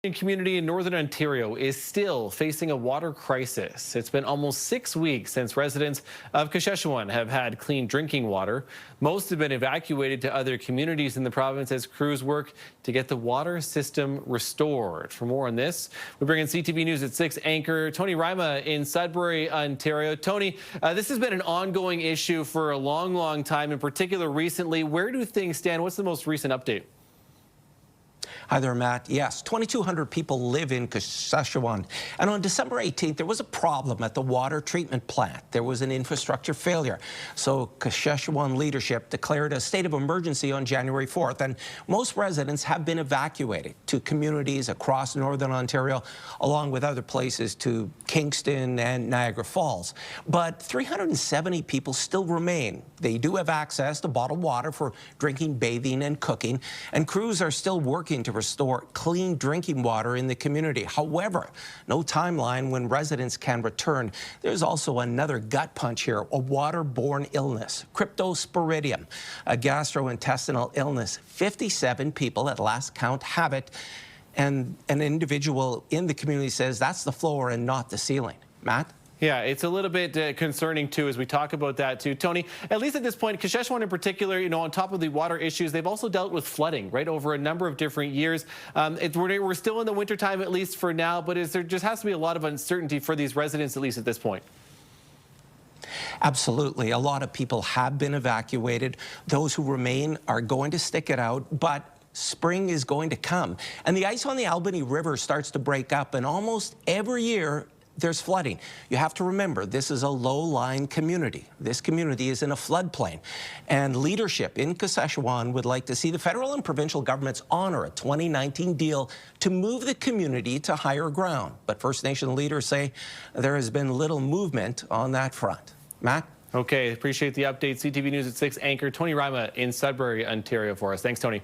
Community in Northern Ontario is still facing a water crisis. It's been almost 6 weeks since residents of Kashechewan have had clean drinking water. Most have been evacuated to other communities in the province as crews work to get the water system restored. For more on this, we bring in CTV News at 6 anchor Tony Ryma in Sudbury, Ontario. Tony, this has been an ongoing issue for a long time, in particular recently. Where do things stand? What's the most recent update? Hi there, Matt. Yes, 2,200 people live in Kashechewan. And on December 18th, there was a problem at the water treatment plant. There was an infrastructure failure. So Kashechewan leadership declared a state of emergency on January 4th. And most residents have been evacuated to communities across Northern Ontario, along with other places to Kingston and Niagara Falls. But 370 people still remain. They do have access to bottled water for drinking, bathing, and cooking. And crews are still working to restore clean drinking water in the community. However, no timeline when residents can return. There's also another gut punch here, a waterborne illness, cryptosporidium, a gastrointestinal illness. 57 people at last count have it, and an individual in the community says that's the floor and not the ceiling. Matt? Yeah, it's a little bit concerning, too, as we talk about that, too. Tony, at least at this point, Kashechewan in particular, on top of the water issues, they've also dealt with flooding, right, over a number of different years. We're still in the wintertime, at least for now, but there just has to be a lot of uncertainty for these residents, at least at this point. Absolutely. A lot of people have been evacuated. Those who remain are going to stick it out, but spring is going to come. And the ice on the Albany River starts to break up, and almost every year, there's flooding. You have to remember, this is a low-lying community. This community is in a floodplain. And leadership in Kashechewan would like to see the federal and provincial governments honor a 2019 deal to move the community to higher ground. But First Nation leaders say there has been little movement on that front. Matt? Okay, appreciate the update. CTV News at 6 anchor Tony Ryma in Sudbury, Ontario for us. Thanks, Tony.